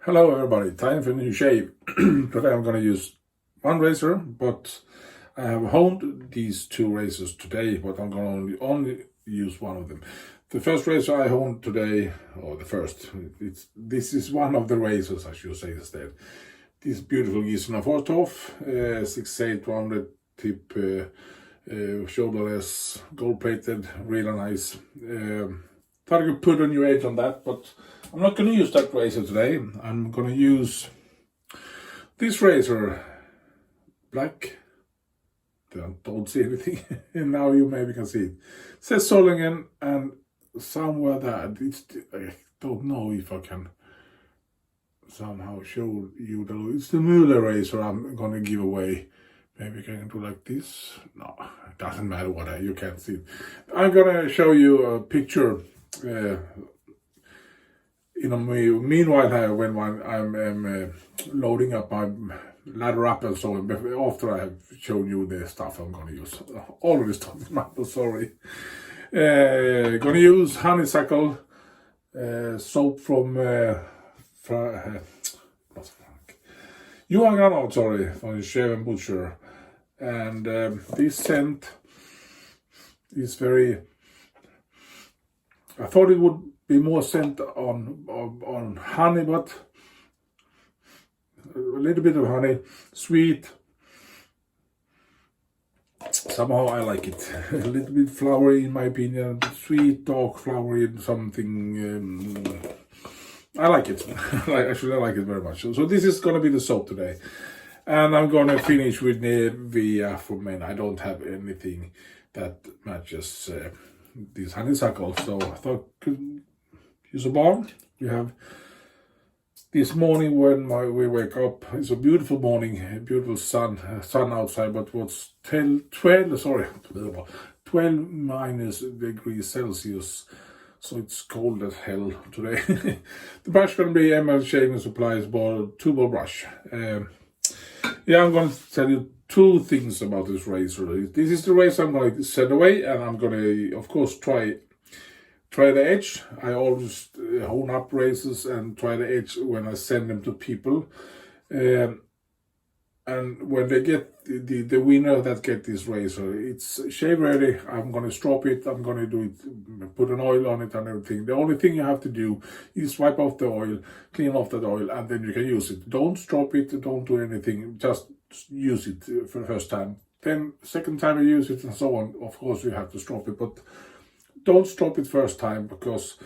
Hello everybody, time for a new shave. Today I'm going to use one razor, but I have honed these two razors today, but I'm going to only use one of them. The first razor I honed today, or the first, this is one of the razors I should say instead. This beautiful Giesener Forsthoff 6800 tip, shoulderless, gold plated, really nice. Thought I could put a new edge on that, but I'm not going to use that razor today. I'm going to use this razor, black. Don't see anything. And now you maybe can see it. It says Solingen, and somewhere that I don't know if I can somehow show you it's the Muhle razor I'm going to give away. Maybe I can do like this. No, it doesn't matter what you can't see. I'm going to show you a picture. Meanwhile, when I'm loading up my ladder up and so on, after I have shown you the stuff I'm going to use. Already started, I'm sorry. Going to use Honeysuckle soap from Johan Granath, sorry, from Shave&Butcher. And this scent is very... I thought it would be more scent on honey, but a little bit of honey, sweet. Somehow I like it. A little bit flowery in my opinion, sweet, dark, flowery, something. I like it. Actually, I like it very much. So this is going to be the soap today. And I'm going to finish with Nivea Men. I don't have anything that matches this honeysuckle, so I thought I could use a balm. We have this morning when we wake up, it's a beautiful morning, a beautiful sun outside, but what's 12 minus degrees Celsius, so it's cold as hell today. The brush is going to be ML Shaving Supplies 2-ball brush. Yeah, I'm going to tell you two things about this razor. This is the razor I'm going to send away, and I'm going to, of course, try the edge. I always hone up razors and try the edge when I send them to people. And when they get the winner that get this razor, it's shave ready. I'm going to strop it. I'm going to do it, put an oil on it and everything. The only thing you have to do is wipe off the oil, clean off that oil, and then you can use it. Don't strop it. Don't do anything. Just use it for the first time. Then second time you use it and so on. Of course you have to strop it, but don't strop it first time because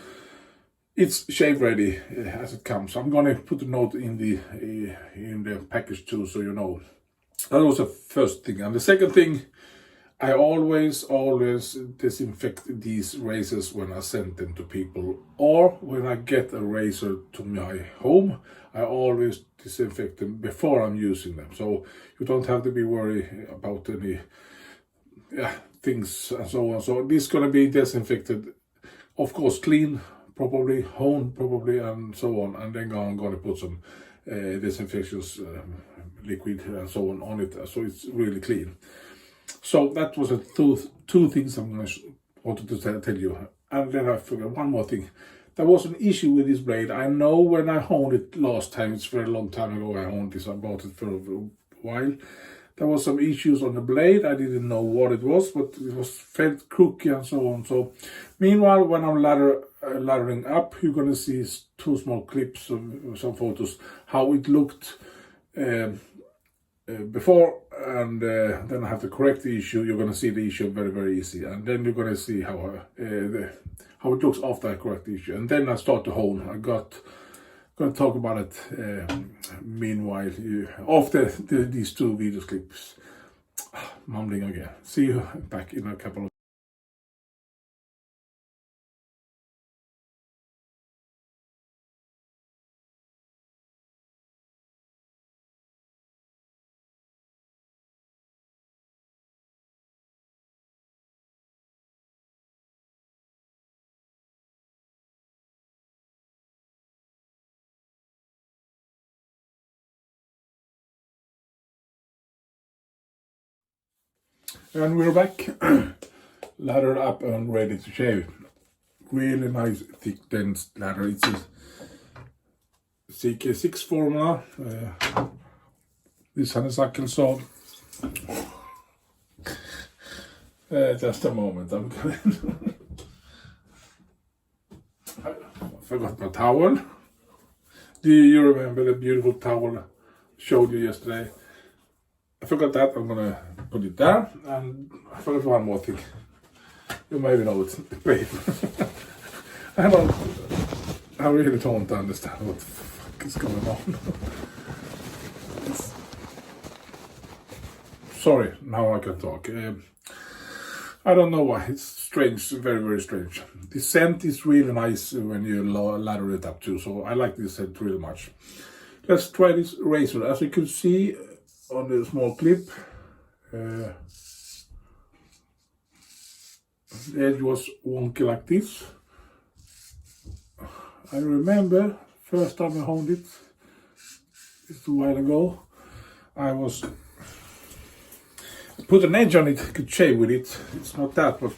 it's shave ready as it comes. I'm going to put a note in the package too, so you know. That was the first thing. And the second thing, I always disinfect these razors when I send them to people, or when I get a razor to my home, I always disinfect them before I'm using them. So you don't have to be worried about any things and so on. So this is going to be disinfected, of course, clean, probably honed, probably, and so on. And then I'm going to put some disinfections liquid and so on it, so it's really clean. So that was two things wanted to tell you. And then I forgot one more thing. There was an issue with this blade. I know when I honed it last time, it's a very long time ago I honed this, I bought it for a while. There was some issues on the blade. I didn't know what it was, but it was felt crooked and so on. So meanwhile, when I'm laddering up, you're going to see two small clips of some photos, how it looked before, and then I have to correct the issue. You're going to see the issue very, very easy, and then you're going to see how it looks after I correct the issue. And then I start to hone. I'm going to talk about it meanwhile after these two video clips. Mumbling again. See you back in a couple of... And we're back, ladder up and ready to shave. Really nice, thick, dense ladder. It's a CK6 formula. This honeysuckle, so just a moment, I'm going. I forgot my towel. Do you remember the beautiful towel I showed you yesterday? I forgot that. I'm gonna put it there, and I forgot one more thing. You maybe know it's the paper. I really don't understand what the fuck is going on. Sorry, now I can talk. I don't know why, it's strange, very, very strange. The scent is really nice when you lather it up too, so I like this scent really much. Let's try this razor. As you can see on the small clip, the edge was wonky like this. I remember first time I honed it, just a while ago, I put an edge on it, could shave with it. It's not that, but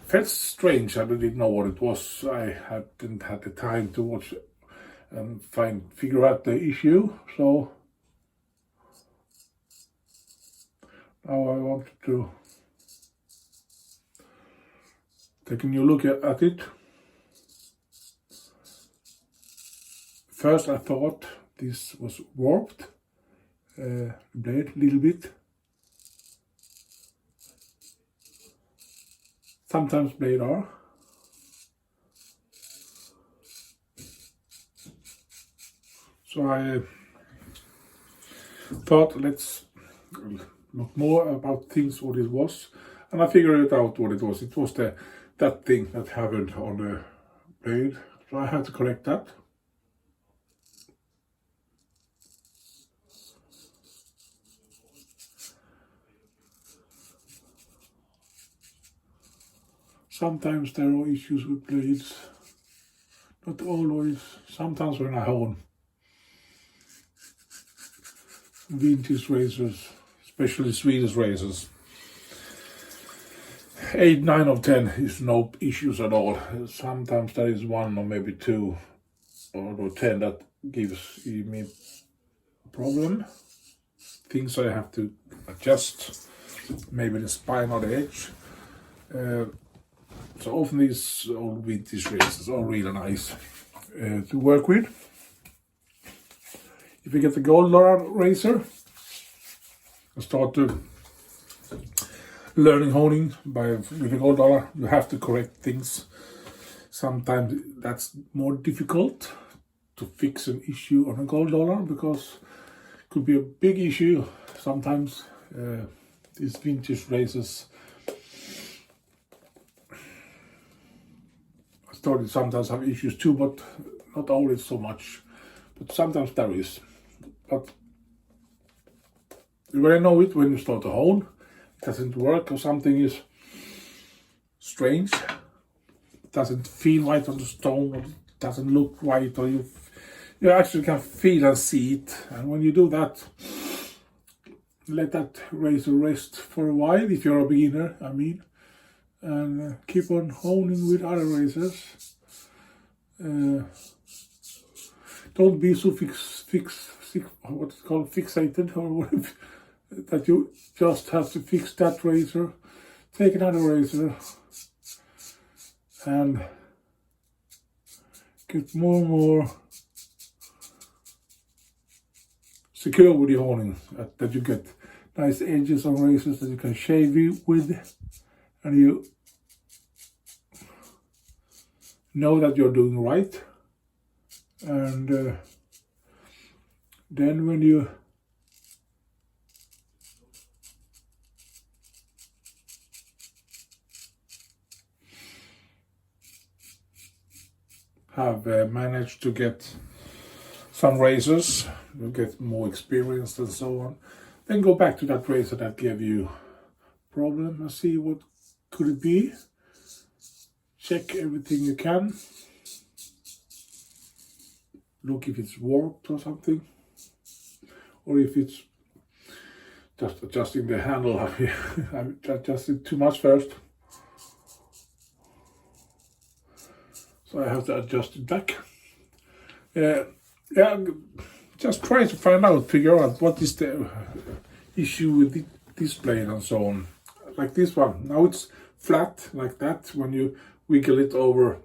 felt strange. I didn't know what it was. I hadn't had the time to watch and figure out the issue. So now I wanted to take a new look at it. First I thought this was warped, blade a little bit. Sometimes blade are. So I thought, let's look more about things what it was, and I figured it out what it was. It was that thing that happened on the blade, so I had to correct that. Sometimes there are issues with blades, not always. Sometimes when I hone vintage razors, especially Swedish razors, 8, 9 of 10 is no issues at all. Sometimes there is 1 or maybe 2 or 10 that gives me a problem. Things I have to adjust, maybe the spine or the edge. So often these old vintage razors are really nice to work with. If you get the gold razor, I start to learning honing with the gold dollar. You have to correct things. Sometimes that's more difficult to fix an issue on a gold dollar because it could be a big issue. Sometimes these vintage razors started sometimes have issues too, but not always so much. But sometimes there is. But you really know it when you start to hone. It doesn't work or something is strange. It doesn't feel right on the stone, or it doesn't look right, or you actually can feel and see it. And when you do that, let that razor rest for a while if you're a beginner, I mean. And keep on honing with other razors. Don't be so what it's called, fixated, or whatever, that you just have to fix that razor. Take another razor and get more and more secure with your honing. That you get nice edges on razors that you can shave with, and you know that you're doing right. And then when you have managed to get some razors, you get more experienced and so on, then go back to that razor that gave you problem and see what could it be. Check everything you can. Look if it's warped or something, or if it's just adjusting the handle. I adjusted too much first, so I have to adjust it back. Yeah, just try to figure out what is the issue with the display and so on. Like this one, now it's flat like that. When you wiggle it over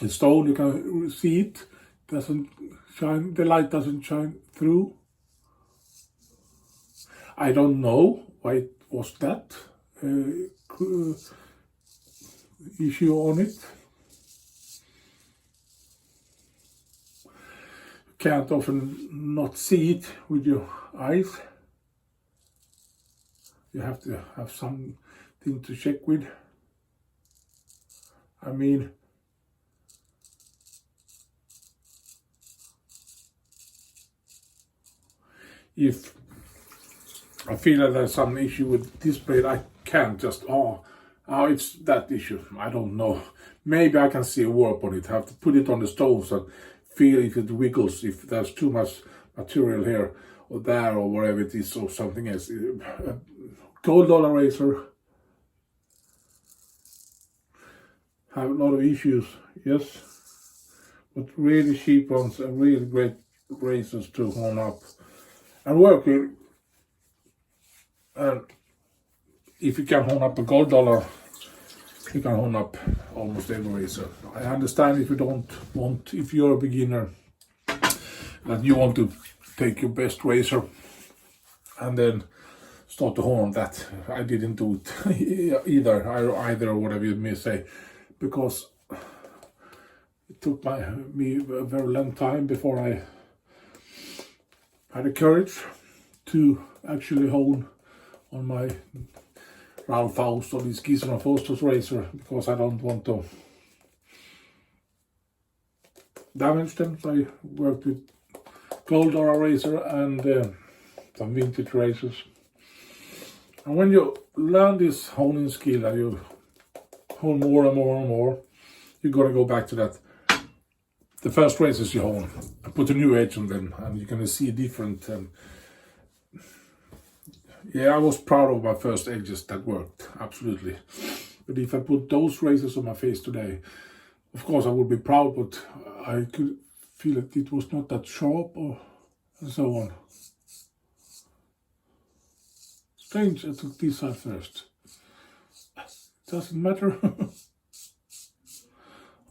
the stone, you can see it. Doesn't shine. The light doesn't shine through. I don't know why it was that issue on it. Can't often not see it with your eyes. You have to have something to check with. I mean, if I feel that there's some issue with display, I can't just, it's that issue. I don't know. Maybe I can see a work on it. I have to put it on the stoves and feel if it wiggles, if there's too much material here or there or wherever it is or something else. Gold dollar razor have a lot of issues, yes, but really cheap ones are really great razors to hone up and work with. And if you can hone up a gold dollar, you can hone up almost every razor. I understand if you don't want, if you're a beginner, that you want to take your best razor and then start to hone on that. I didn't do it either, or whatever you may say, because it took me a very long time before I had the courage to actually hone on my Ralph Faust or this Gizmo Faustus razor, because I don't want to damage them. So I worked with gold or razor and some vintage razors. And when you learn this honing skill and you hone more and more and more, you're gonna go back to that. The first razors you hone, and put a new edge on them, and you're gonna see different. Yeah, I was proud of my first edges that worked, absolutely. But if I put those razors on my face today, of course I would be proud, but I could feel that it was not that sharp and so on. Strange, I took this side first. Doesn't matter. I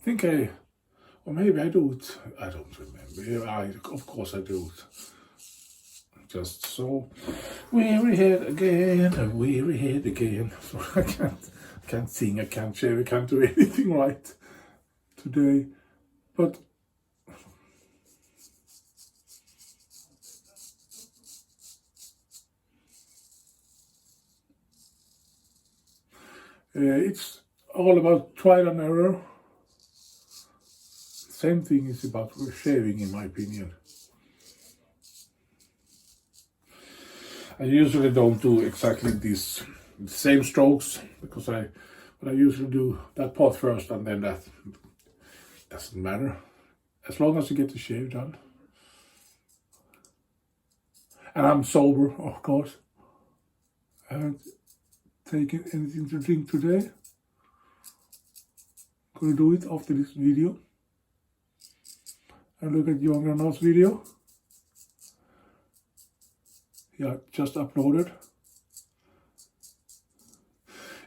think or maybe I do it. I don't remember. Of course I do it. Just so weary head again, a weary head again. So I can't sing, I can't shave, I can't do anything right today. But it's all about trial and error. Same thing is about shaving, in my opinion. I usually don't do exactly these same strokes, because I usually do that part first and then that. Doesn't matter, as long as you get the shave done. And I'm sober, of course. I haven't taken anything to drink today. Gonna do it after this video. And look at Johan Granath's video. Yeah, just uploaded.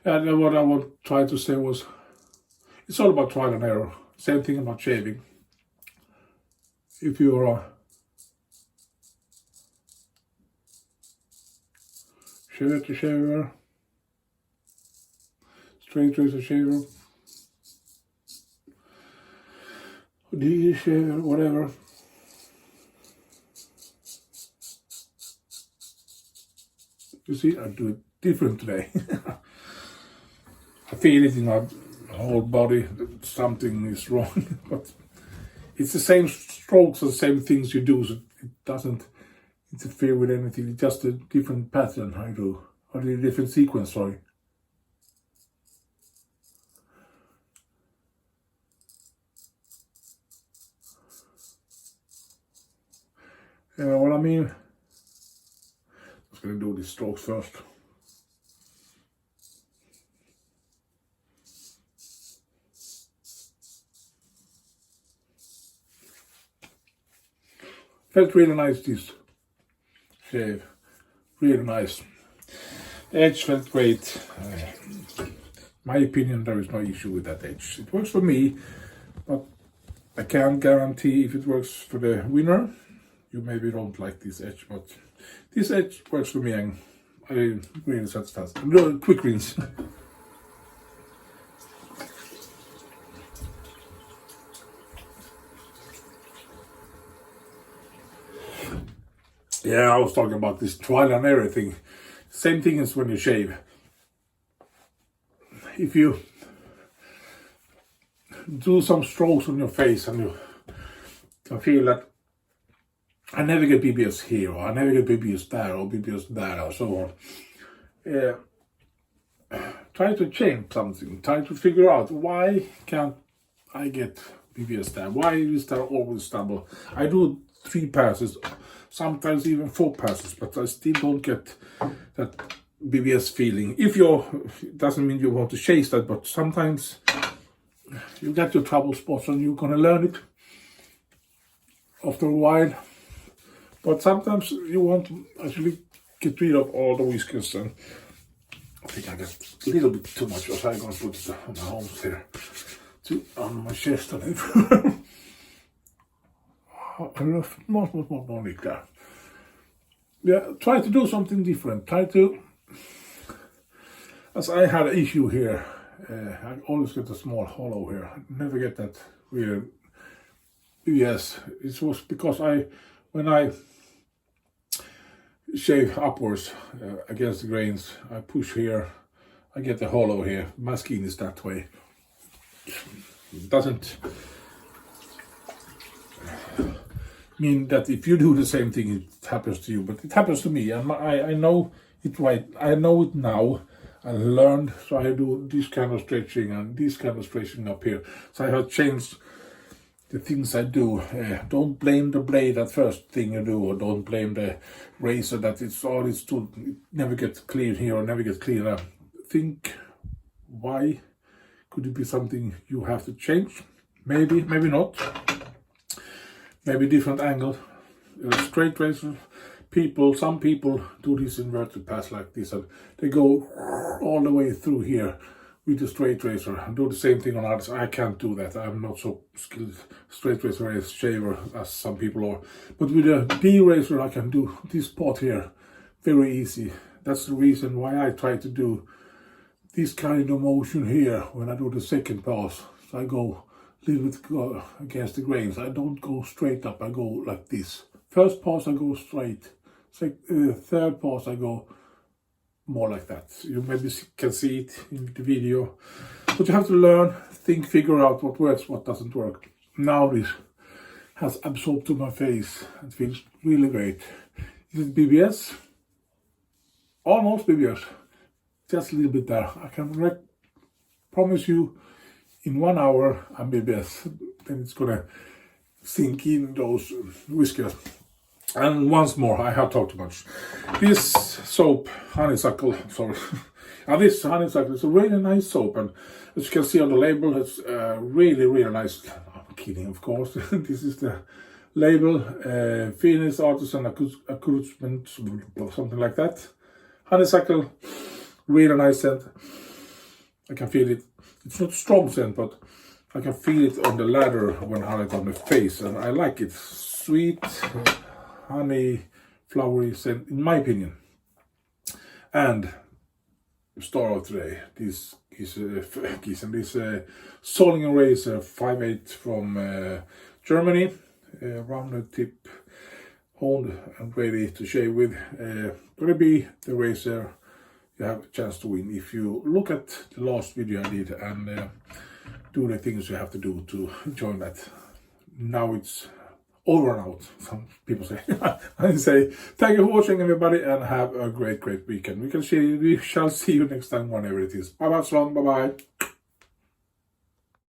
And what I want to try to say was, it's all about trial and error. Same thing about shaving. If you're a shaver to shaver, straight razor shaver, D shaver, whatever. You see, I do it different today. I feel it in my whole body that something is wrong, but it's the same strokes and same things you do, so it doesn't interfere with anything. It's just a different pattern I do, or a different sequence, sorry. You know what I mean? I'm just gonna do these strokes first. Felt really nice this shave, really nice. Edge felt great. My opinion, there is no issue with that edge. It works for me, but I can't guarantee if it works for the winner. You maybe don't like this edge, but this edge works for me and I'm really satisfied. Quick rinse. Yeah, I was talking about this trial and everything. Same thing as when you shave. If you do some strokes on your face and you can feel that I never get BBS here, or I never get BBS there, or BBS there, or so on. Try to change something. Try to figure out why can't I get BBS there? Why is there always stubble? I do 3 passes, sometimes even 4 passes, but I still don't get that BBS feeling. If it doesn't mean you want to chase that, but sometimes you get your trouble spots and you're gonna learn it after a while. But sometimes you want to actually get rid of all the whiskers, and I think I got a little bit too much, so I'm gonna put it on my arms here, on my chest and everywhere. More like that. Yeah, try to do something different. Try to, as I had an issue here, I always get a small hollow here. I never get that weird. Yes, it was because when I shave upwards against the grains, I push here, I get the hollow here. My skin is that way. It doesn't mean that if you do the same thing, it happens to you, but it happens to me, and I know it right. I know it now. I learned, so I do this kind of stretching and this kind of stretching up here. So I have changed the things I do. Don't blame the blade at first thing you do, or don't blame the razor that it's too, it never gets clean here or never gets cleaner. Think, why could it be something you have to change? Maybe not. Maybe different angle. Straight razor. Some people do this inverted pass like this, and they go all the way through here with the straight razor and do the same thing on others. I can't do that. I'm not so skilled straight razor shaver as some people are. But with a B razor, I can do this part here very easy. That's the reason why I try to do this kind of motion here when I do the second pass. So I go a little bit against the grains. I don't go straight up. I go like this. First pass I go straight. Third pass I go more like that. You maybe can see it in the video. But you have to learn, think, figure out what works, what doesn't work. Now this has absorbed to my face. It feels really great. Is it BBS? Almost BBS. Just a little bit there. I can promise you in 1 hour I'm BBS. Then it's gonna sink in those whiskers. And once more, I have talked too much. This soap, Honeysuckle, this Honeysuckle is a really nice soap, and as you can see on the label, it's really, really nice. I'm kidding, of course. This is the label, Finnish Artisan Accoutrement, or something like that. Honeysuckle, really nice scent. I can feel it. It's not strong scent, but I can feel it on the ladder when I have it on the face, and I like it. Sweet, honey, flowery scent, in my opinion. And star of today, this Soling razor 5/8 from Germany, rounded tip, honed and ready to shave with. Gonna be the razor you have a chance to win if you look at the last video I did and do the things you have to do to join that. Now it's over and out, some people say. I say thank you for watching, everybody, and have a great weekend. We shall see you next time whenever it is. Bye bye, bye bye.